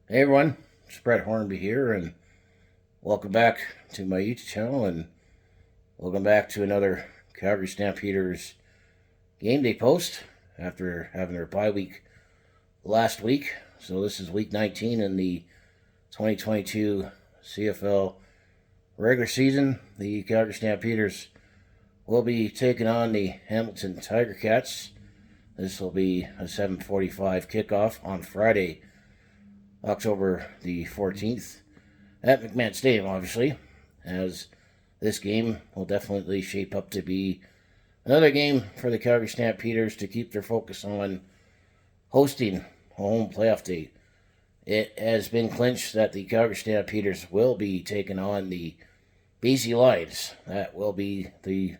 Hey everyone, it's Brett Hornby here, and welcome back to my YouTube channel, and welcome back to another Calgary Stampeders game day post after having their bye week last week. So this is week 19 in the 2022 CFL regular season. The Calgary Stampeders will be taking on the Hamilton Tiger Cats. This will be a 7:45 kickoff on Friday, October the 14th, at McMahon Stadium, obviously, as this game will definitely shape up to be another game for the Calgary Stampeders to keep their focus on hosting a home playoff date. It has been clinched that the Calgary Stampeders will be taking on the BC Lions. That will be the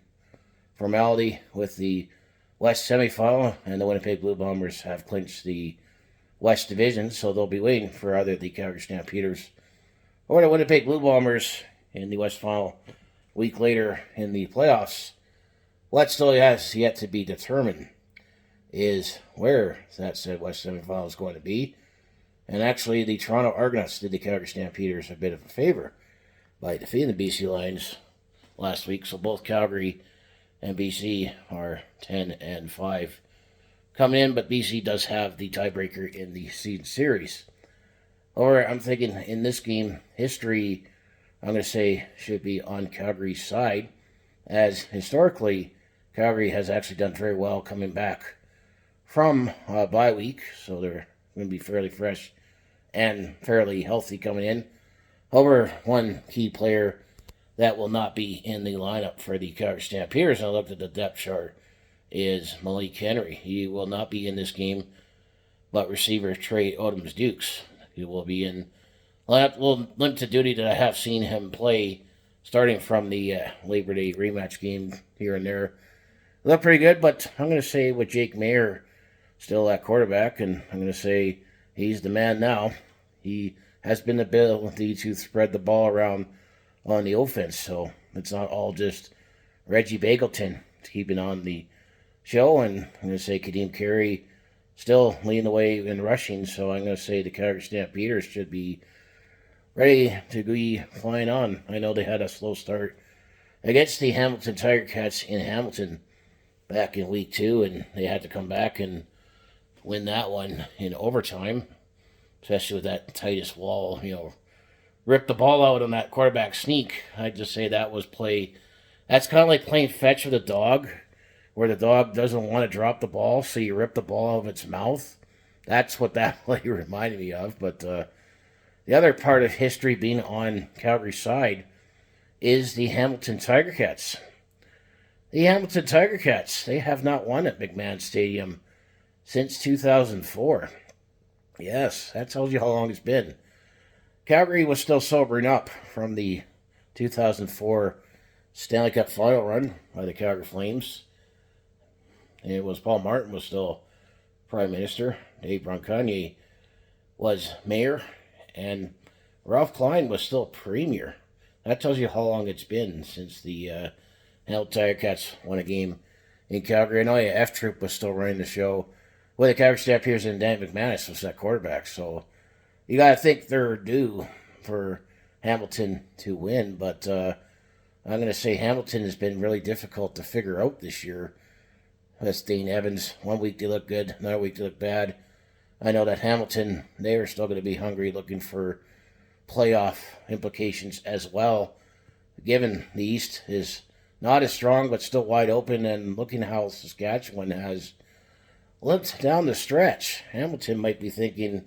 formality with the West semifinal, and the Winnipeg Blue Bombers have clinched the West Division, so they'll be waiting for either the Calgary Stampeders or the Winnipeg Blue Bombers in the West Final a week later in the playoffs. What still has yet to be determined is where that said West semifinal is going to be. And actually, the Toronto Argonauts did the Calgary Stampeders a bit of a favor by defeating the BC Lions last week. So both Calgary and BC are 10-5 coming in, but BC does have the tiebreaker in the seed series. Or I'm thinking in this game, history, I'm going to say, should be on Calgary's side, as historically, Calgary has actually done very well coming back from a bye week, so they're going to be fairly fresh and fairly healthy coming in. However, one key player that will not be in the lineup for the Calgary Stampeders, and I looked at the depth chart, is Malik Henry. He will not be in this game, but receiver Trey Odoms-Dukes, he will be in lineup. Little limited duty that I have seen him play starting from the Labor Day rematch game here and there. Look pretty good, but I'm going to say with Jake Maier still at quarterback, and I'm going to say he's the man now. He has been the ability to spread the ball around on the offense, so it's not all just Reggie Bagleton keeping on the show. And I'm going to say Kadeem Carey still leading the way in rushing, so I'm going to say the Calgary Stampeders should be ready to be flying on. I know they had a slow start against the Hamilton Tiger Cats in Hamilton back in week 2, and they had to come back and win that one in overtime, especially with that tightest wall, rip the ball out on that quarterback sneak. I'd just say that was play. That's kind of like playing fetch with a dog, where the dog doesn't want to drop the ball, so you rip the ball out of its mouth. That's what that play reminded me of. But the other part of history being on Calgary's side is the Hamilton Tiger Cats. The Hamilton Tiger Cats, they have not won at McMahon Stadium since 2004. Yes, that tells you how long it's been. Calgary was still sobering up from the 2004 Stanley Cup final run by the Calgary Flames. And it was Paul Martin was still Prime Minister, Dave Bronconnier was Mayor, and Ralph Klein was still Premier. That tells you how long it's been since the Hamilton Tiger Cats won a game in Calgary. I know F Troop was still running the show with the Calgary Stampeders, and Dan McManus was that quarterback. So you got to think they're due for Hamilton to win, but I'm going to say Hamilton has been really difficult to figure out this year. That's Dane Evans. One week they look good, another week they look bad. I know that Hamilton, they are still going to be hungry, looking for playoff implications as well, given the East is not as strong but still wide open, and looking how Saskatchewan has limped down the stretch. Hamilton might be thinking,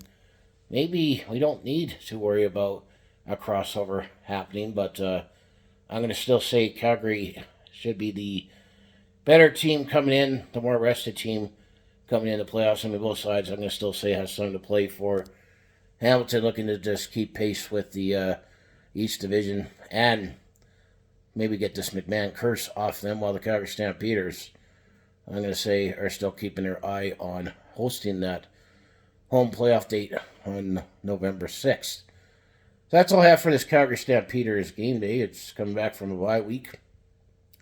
maybe we don't need to worry about a crossover happening, but I'm going to still say Calgary should be the better team coming in, the more rested team coming in the playoffs. I mean, both sides, I'm going to still say, has something to play for. Hamilton looking to just keep pace with the East Division and maybe get this McMahon curse off them, while the Calgary Stampeders, I'm going to say, are still keeping their eye on hosting that home playoff date on November 6th. So that's all I have for this Calgary Stampeders game day. It's coming back from a bye week.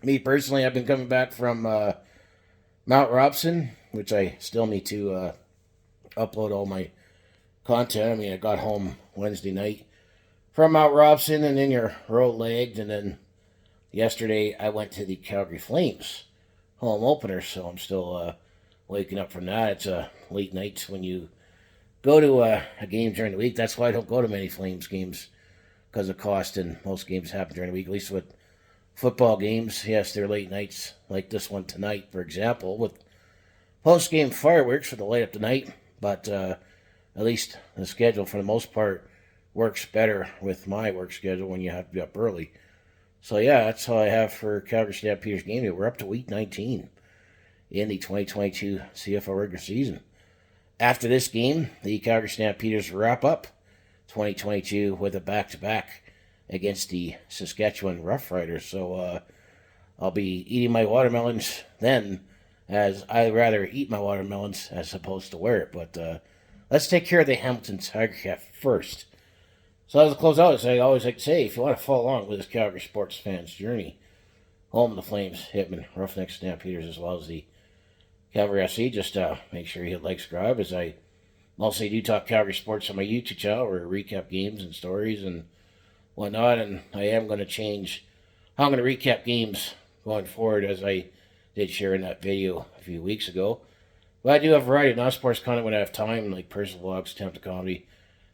Me personally, I've been coming back from Mount Robson, which I still need to upload all my content. I mean, I got home Wednesday night from Mount Robson, and then you're road-legged, and then yesterday I went to the Calgary Flames home opener, so I'm still waking up from that. It's a late night when you go to a game during the week. That's why I don't go to many Flames games, because of cost, and most games happen during the week, at least with football games. Yes, they're late nights, like this one tonight, for example, with post-game fireworks for the light up the night, but at least the schedule, for the most part, works better with my work schedule when you have to be up early. So yeah, that's all I have for Calgary Stampeders game day. We're up to week 19 in the 2022 CFL regular season. After this game, the Calgary Stampeders wrap up 2022 with a back-to-back against the Saskatchewan Roughriders. So I'll be eating my watermelons then, as I rather eat my watermelons as opposed to wear it. But let's take care of the Hamilton Tiger Cat first. So as a close out, as I always like to say, if you want to follow along with this Calgary sports fans' journey, home of the Flames, Hitmen, Roughnecks, Stampeders, as well as the Calgary FC, just make sure you hit like, subscribe, as I mostly do talk Calgary sports on my YouTube channel, where I recap games and stories and whatnot, and I am going to change how I'm going to recap games going forward, as I did share in that video a few weeks ago. But I do have a variety of non-sports content when I have time, like personal vlogs, attempt to comedy.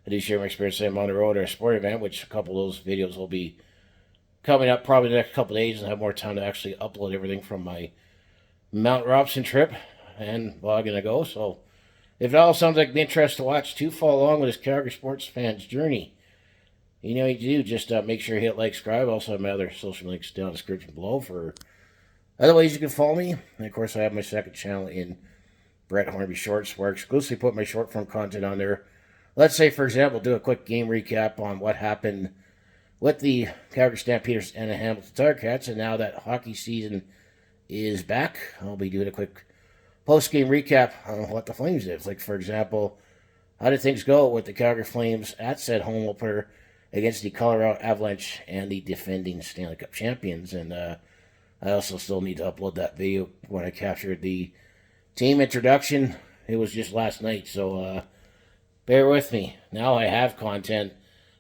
I do share my experience I'm on the road or a sporting event, which a couple of those videos will be coming up probably the next couple of days, and have more time to actually upload everything from my Mount Robson trip and vlogging to go. So if it all sounds like an interest to watch, to follow along with this Calgary sports fans' journey, you know what you do. Just make sure you hit like, subscribe. Also have my other social links down in the description below for other ways you can follow me. And of course, I have my second channel in Brett Hornby Shorts, where I exclusively put my short form content on there. Let's say, for example, do a quick game recap on what happened with the Calgary Stampeders and the Hamilton Tiger Cats, and now that hockey season is back, I'll be doing a quick post-game recap on what the Flames did. Like, for example, how did things go with the Calgary Flames at said home opener against the Colorado Avalanche and the defending Stanley Cup champions? And I also still need to upload that video when I captured the team introduction. It was just last night, so bear with me. Now I have content.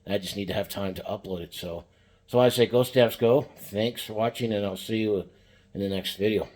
I just need to have time to upload it. So I say, go Stamps, go. Thanks for watching, and I'll see you in the next video.